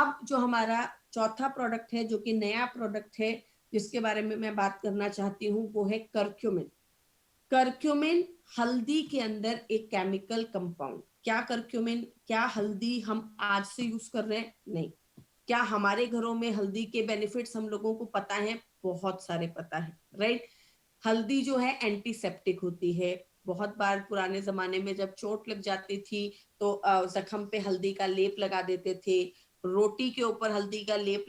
अब जो हमारा चौथा प्रोडक्ट है, जो कि नया प्रोडक्ट है, जिसके बारे में मैं बात करना चाहती हूँ, वो है करक्यूमिन। करक्यूमिन हल्दी के अंदर एक केमिकल कंपाउंड। क्या करक्यूमिन, क्या हल्दी हम आज से यूज कर रहे हैं? नहीं। क्या हमारे घरों में हल्दी के बेनिफिट्स हम लोगों को पता है? बहुत सारे पता है, राइट। हल्दी जो है एंटीसेप्टिक होती है। बहुत बार पुराने जमाने में जब चोट लग जाती थी तो जख्म पे हल्दी का लेप लगा देते थे। रोटी के ऊपर हल्दी का लेप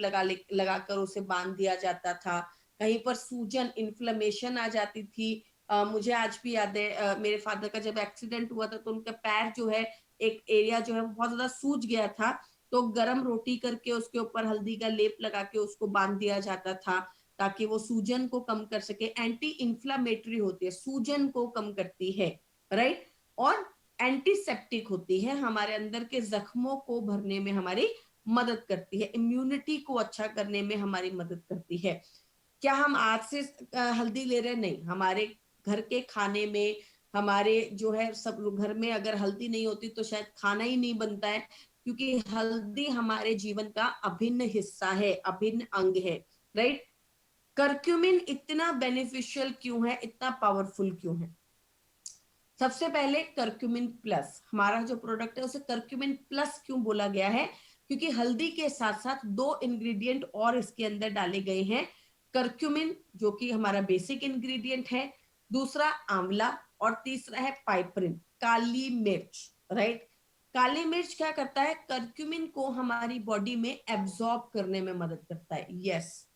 लगाकर उसे बांध दिया जाता था। कहीं पर सूजन, इन्फ्लेमेशन आ जाती थी। मुझे आज भी याद है, मेरे फादर का जब एक्सीडेंट हुआ था तो उनका पैर जो है, एक एरिया जो है बहुत ज्यादा सूज गया था। तो गरम रोटी करके उसके ऊपर हल्दी का लेप लगा के उसको बांध दिया जाता था, ताकि वो सूजन को कम कर सके। एंटी इंफ्लामेटरी होती है, सूजन को कम करती है, राइट। और एंटीसेप्टिक होती है, हमारे अंदर के जख्मों को भरने में हमारी मदद करती है, इम्यूनिटी को अच्छा करने में हमारी मदद करती है। क्या हम आज से हल्दी ले रहे हैं? नहीं। हमारे घर के खाने में, हमारे जो है सब घर में अगर हल्दी नहीं होती तो शायद खाना ही नहीं बनता है, क्योंकि हल्दी हमारे जीवन का अभिन्न हिस्सा है, अभिन्न अंग है, राइट। करक्यूमिन इतना बेनिफिशियल क्यों है, इतना पावरफुल क्यों है? सबसे पहले करक्यूमिन प्लस, हमारा जो प्रोडक्ट है उसे करक्यूमिन प्लस क्यों बोला गया है? क्योंकि हल्दी के साथ साथ दो इंग्रेडिएंट और इसके अंदर डाले गए हैं। करक्यूमिन जो कि हमारा बेसिक इंग्रेडिएंट है, दूसरा आंवला, और तीसरा है पाइपरिन, काली मिर्च, राइट। काली मिर्च क्या करता है? करक्यूमिन को हमारी बॉडी में एब्जॉर्ब करने में मदद करता है। यस।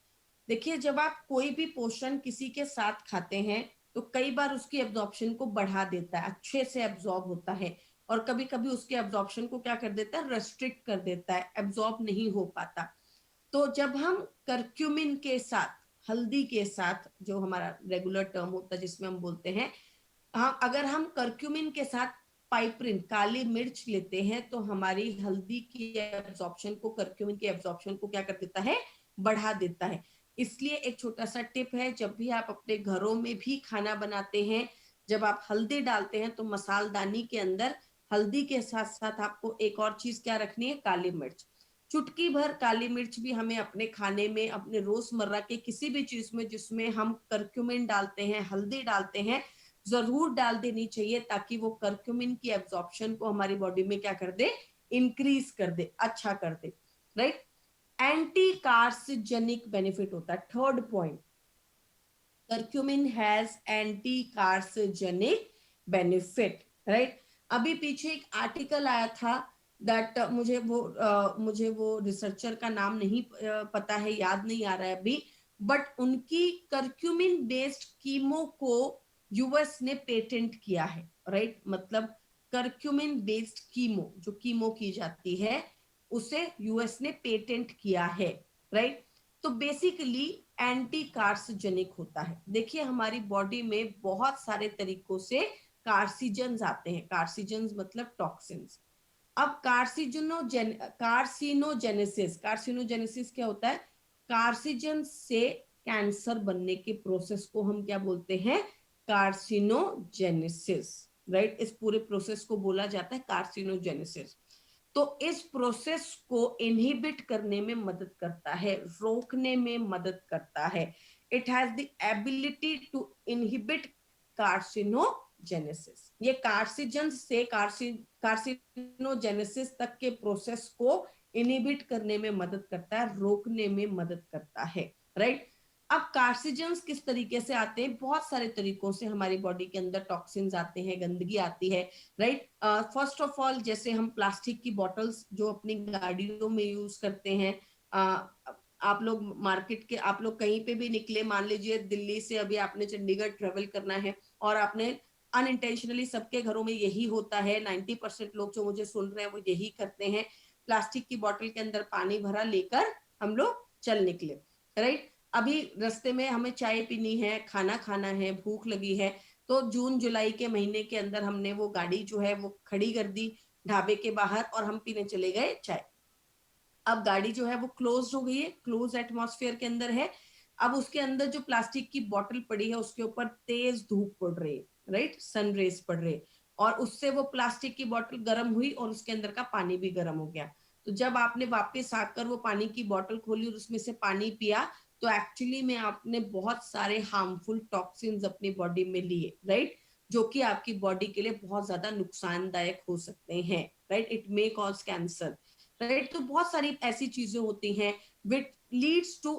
देखिए, जब आप कोई भी पोषण किसी के साथ खाते हैं तो कई बार उसकी एब्जॉर्प्शन को बढ़ा देता है, अच्छे से एब्जॉर्ब होता है, और कभी कभी उसके एब्जॉर्प्शन को क्या कर देता है? रेस्ट्रिक्ट कर देता है, एब्जॉर्ब नहीं हो पाता। तो जब हम करक्यूमिन के साथ, हल्दी के साथ, जो हमारा रेगुलर टर्म होता है जिसमें हम बोलते हैं, हाँ, अगर हम करक्यूमिन के साथ पाइपरिन, काली मिर्च लेते हैं, तो हमारी हल्दी की एब्जॉर्प्शन को, करक्यूमिन की एब्जॉर्प्शन को क्या कर देता है? बढ़ा देता है। इसलिए एक छोटा सा टिप है, जब भी आप अपने घरों में भी खाना बनाते हैं, जब आप हल्दी डालते हैं तो मसालदानी के अंदर हल्दी के साथ साथ आपको एक और चीज क्या रखनी है? काली मिर्च। चुटकी भर काली मिर्च भी हमें अपने खाने में, अपने रोजमर्रा के किसी भी चीज में जिसमें हम करक्यूमिन डालते हैं, हल्दी डालते हैं, जरूर डाल देनी चाहिए, ताकि वो करक्यूमिन की एब्जॉर्प्शन को हमारी बॉडी में क्या कर दे? इंक्रीज कर दे, अच्छा कर दे, राइट। एंटी कार्सिजेनिक बेनिफिट होता है, third point. Curcumin has anti carcinogenic benefit, right. अभी पीछे एक आर्टिकल आया था दैट मुझे वो रिसर्चर का नाम नहीं पता है, याद नहीं आ रहा है अभी, बट उनकी करक्यूमिन बेस्ड कीमो को यूएस ने पेटेंट किया है, राइट। मतलब करक्यूमिन बेस्ड कीमो, जो कीमो की जाती है, उसे यूएस ने पेटेंट किया है, राइट। तो बेसिकली एंटी कार्सिजेनिक होता है। देखिए, हमारी बॉडी में बहुत सारे तरीकों से कार्सिजन्स आते हैं। कार्सिजन्स मतलब टॉक्सिन्स। अब कार्सिनोजेनेसिस क्या होता है? कार्सिजन से कैंसर बनने के प्रोसेस को हम क्या बोलते हैं? Carcinogenesis, right. इस पूरे प्रोसेस को बोला जाता है कार्सिनोजेनेसिस। तो इस प्रोसेस को इनहिबिट करने में मदद करता है, रोकने में मदद करता है। It has the ability to inhibit carcinogenesis. ये कार्सिजन से कार्सिनोजेनेसिस तक के प्रोसेस को इनहिबिट करने में मदद करता है, रोकने में मदद करता है, राइट। अब कार्सिजन्स किस तरीके से आते हैं? बहुत सारे तरीकों से हमारी बॉडी के अंदर टॉक्सिन्स आते हैं, गंदगी आती है, राइट। फर्स्ट ऑफ ऑल, जैसे हम प्लास्टिक की बॉटल्स जो अपनी गाड़ियों में यूज करते हैं, आप लोग मार्केट के, आप लोग कहीं पे भी निकले, मान लीजिए दिल्ली से अभी आपने चंडीगढ़ ट्रेवल करना है, और आपने अनइंटेंशनली, सबके घरों में यही होता है, 90% लोग जो मुझे सुन रहे हैं वो यही करते हैं, प्लास्टिक की बोतल के अंदर पानी भरा लेकर हम लोग चल निकले, राइट। अभी रास्ते में हमें चाय पीनी है, खाना खाना है, भूख लगी है, तो जून जुलाई के महीने के अंदर हमने वो गाड़ी जो है वो खड़ी कर दी ढाबे के बाहर, और हम पीने चले गए चाय। अब गाड़ी जो है वो क्लोज हो गई है, क्लोज एटमॉस्फेयर के अंदर है। अब उसके अंदर जो प्लास्टिक की बोतल पड़ी है उसके ऊपर तेज धूप पड़ रही है, राइट, सन रेज पड़ रही है, और उससे वो प्लास्टिक की बोतल गर्म हुई और उसके अंदर का पानी भी गर्म हो गया। तो जब आपने वापस आकर वो पानी की बोतल खोली और उसमें से पानी पिया, तो एक्चुअली में आपने बहुत सारे हार्मफुल टॉक्सिन्स अपनी बॉडी में लिए, राइट, जो कि आपकी बॉडी के लिए बहुत ज्यादा नुकसानदायक हो सकते हैं, right, it may cause cancer, right. तो बहुत सारी ऐसी चीजें होती हैं which leads to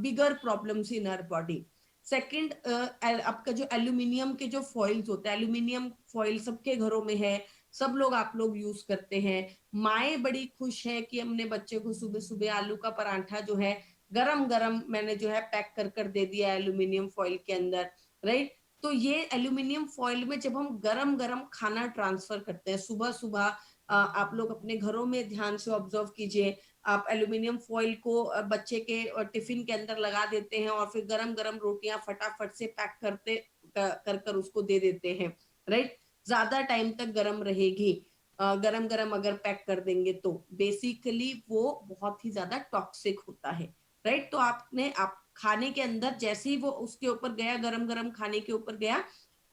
bigger problems in our body. Second, आपका जो एल्यूमिनियम के जो फॉइल्स होते हैं, एल्यूमिनियम फॉइल सबके घरों में है, सब लोग आप लोग यूज करते हैं। माएँ बड़ी खुश है कि हमने बच्चे को सुबह सुबह आलू का परांठा जो है गरम गरम मैंने जो है पैक कर दे दिया एल्यूमिनियम फॉइल के अंदर, राइट। तो ये एल्यूमिनियम फॉइल में जब हम गरम गरम खाना ट्रांसफर करते हैं सुबह सुबह, आप लोग अपने घरों में ध्यान से ऑब्जर्व कीजिए, आप एल्यूमिनियम फॉइल को बच्चे के टिफिन के अंदर लगा देते हैं और फिर गरम गरम रोटियां फटाफट से पैक करते कर कर उसको दे देते हैं, राइट। ज्यादा टाइम तक गरम रहेगी, गरम गरम अगर पैक कर देंगे तो बेसिकली वो बहुत ही ज्यादा टॉक्सिक होता है, राइट। तो आपने आप खाने के अंदर जैसे ही वो उसके ऊपर गया, गरम गरम खाने के ऊपर गया,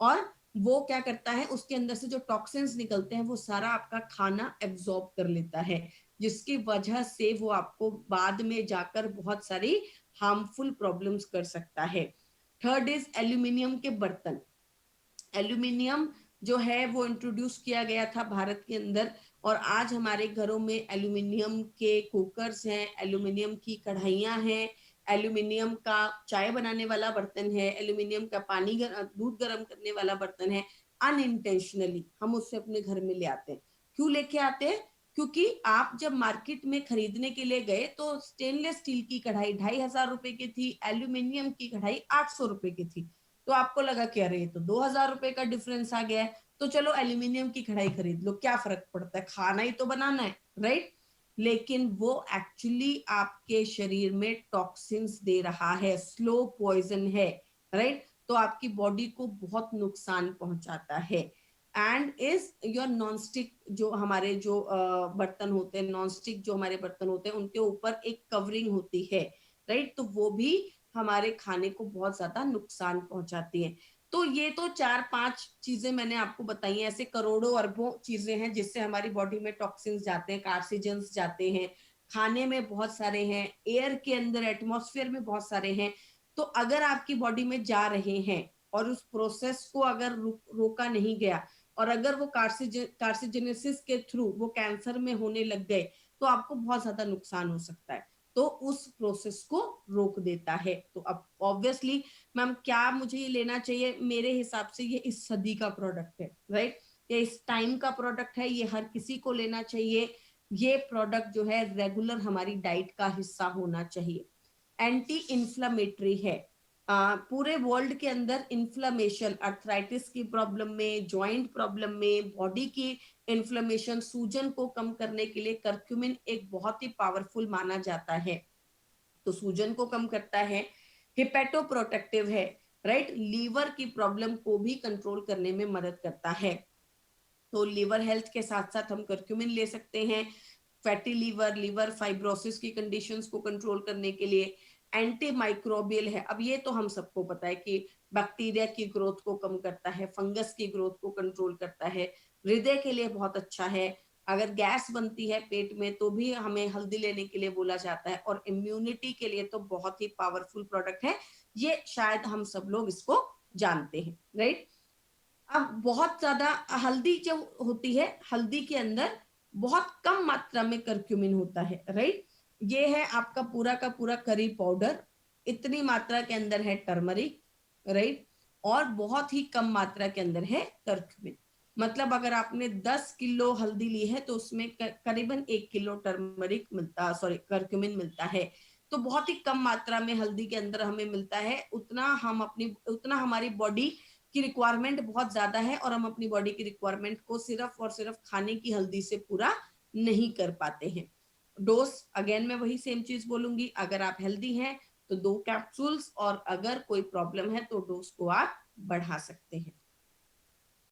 और वो क्या करता है, उसके अंदर से जो टॉक्सिन्स निकलते हैं वो सारा आपका खाना एब्जॉर्ब कर लेता है, जिसकी वजह से वो आपको बाद में जाकर बहुत सारी हार्मफुल प्रॉब्लम्स कर सकता है। थर्ड इज एल्यूमिनियम के बर्तन। एल्यूमिनियम जो है वो इंट्रोड्यूस किया गया था भारत के अंदर, और आज हमारे घरों में एल्यूमिनियम के कुकर्स हैं, एल्यूमिनियम की कढ़ाइयां हैं, एल्यूमिनियम का चाय बनाने वाला बर्तन है, एल्यूमिनियम का दूध गर्म करने वाला बर्तन है। अनइंटेंशनली हम उससे अपने घर में ले आते हैं। क्यों लेके आते हैं? क्योंकि आप जब मार्केट में खरीदने के लिए गए तो स्टेनलेस स्टील की कढ़ाई 2,500 रुपए की थी, एल्यूमिनियम की कढ़ाई 800 रुपए की थी। तो आपको लगा कि अरे ये तो 2,000 रुपए का डिफरेंस आ गया है, तो चलो एल्यूमिनियम की कढ़ाई खरीद लो, क्या फर्क पड़ता है, खाना ही तो बनाना है, राइट। लेकिन वो एक्चुअली आपके शरीर में टॉक्सिन्स दे रहा है, स्लो पॉइजन है, राइट। तो आपकी बॉडी को बहुत नुकसान पहुंचाता है। And is your non stick, जो हमारे जो बर्तन होते हैं, नॉन स्टिक जो हमारे बर्तन होते हैं, उनके ऊपर एक कवरिंग होती है, राइट। तो वो भी हमारे खाने को बहुत ज्यादा नुकसान पहुंचाती है। तो ये तो 4-5 चीजें मैंने आपको बताई हैं, ऐसे करोड़ों अरबों चीजें हैं जिससे हमारी बॉडी में टॉक्सिन्स जाते हैं, कार्सिजेंस जाते हैं, खाने में बहुत सारे हैं, एयर के अंदर एटमॉस्फेयर में बहुत सारे हैं। तो अगर आपकी बॉडी में जा रहे हैं और उस प्रोसेस को अगर रोका नहीं गया, और अगर वो कार्सिजेनेसिस के थ्रू वो कैंसर में होने लग गए, तो आपको बहुत ज्यादा नुकसान हो सकता है। तो उस प्रोसेस को रोक देता है। तो अब ऑब्वियसली मैम क्या मुझे ये लेना चाहिए? मेरे हिसाब से ये इस सदी का प्रोडक्ट है, राइट, ये इस टाइम का प्रोडक्ट है, ये हर किसी को लेना चाहिए। ये प्रोडक्ट जो है रेगुलर हमारी डाइट का हिस्सा होना चाहिए। एंटी इन्फ्लामेटरी है, पूरे वर्ल्ड के अंदर इन्फ्लामेशन, अर्थराइटिस की प्रॉब्लम में, जॉइंट प्रॉब्लम में, बॉडी की इन्फ्लामेशन, सूजन को कम करने के लिए करक्यूमिन एक बहुत ही पावरफुल माना जाता है। तो सूजन को कम करता है, हिपेटो प्रोटेक्टिव है, राइट, लीवर की प्रॉब्लम को भी कंट्रोल करने में मदद करता है। तो लीवर हेल्थ के साथ साथ हम करक्यूमिन ले सकते हैं। फैटी लीवर, लीवर फाइब्रोसिस की कंडीशंस को कंट्रोल करने के लिए एंटी माइक्रोबियल है। अब ये तो हम सबको पता है कि बैक्टीरिया की ग्रोथ को कम करता है, फंगस की ग्रोथ को कंट्रोल करता है, हृदय के लिए बहुत अच्छा है। अगर गैस बनती है पेट में तो भी हमें हल्दी लेने के लिए बोला जाता है, और इम्यूनिटी के लिए तो बहुत ही पावरफुल प्रोडक्ट है ये, शायद हम सब लोग इसको जानते हैं, राइट। अब बहुत ज्यादा हल्दी जो होती है, हल्दी के अंदर बहुत कम मात्रा में करक्यूमिन होता है, राइट। ये है आपका पूरा का पूरा करी पाउडर, इतनी मात्रा के अंदर है टर्मरिक, राइट, और बहुत ही कम मात्रा के अंदर है करक्यूमिन। मतलब अगर आपने 10 किलो हल्दी ली है तो उसमें करीबन 1 किलो टर्मरिक मिलता, सॉरी करक्यूमिन मिलता है। तो बहुत ही कम मात्रा में हल्दी के अंदर हमें मिलता है, उतना हमारी बॉडी की रिक्वायरमेंट बहुत ज्यादा है, और हम अपनी बॉडी की रिक्वायरमेंट को सिर्फ और सिर्फ खाने की हल्दी से पूरा नहीं कर पाते हैं। डोज अगेन मैं वही सेम चीज बोलूंगी, अगर आप हेल्दी हैं तो 2 कैप्सूल्स, और अगर कोई प्रॉब्लम है तो डोज को आप बढ़ा सकते हैं।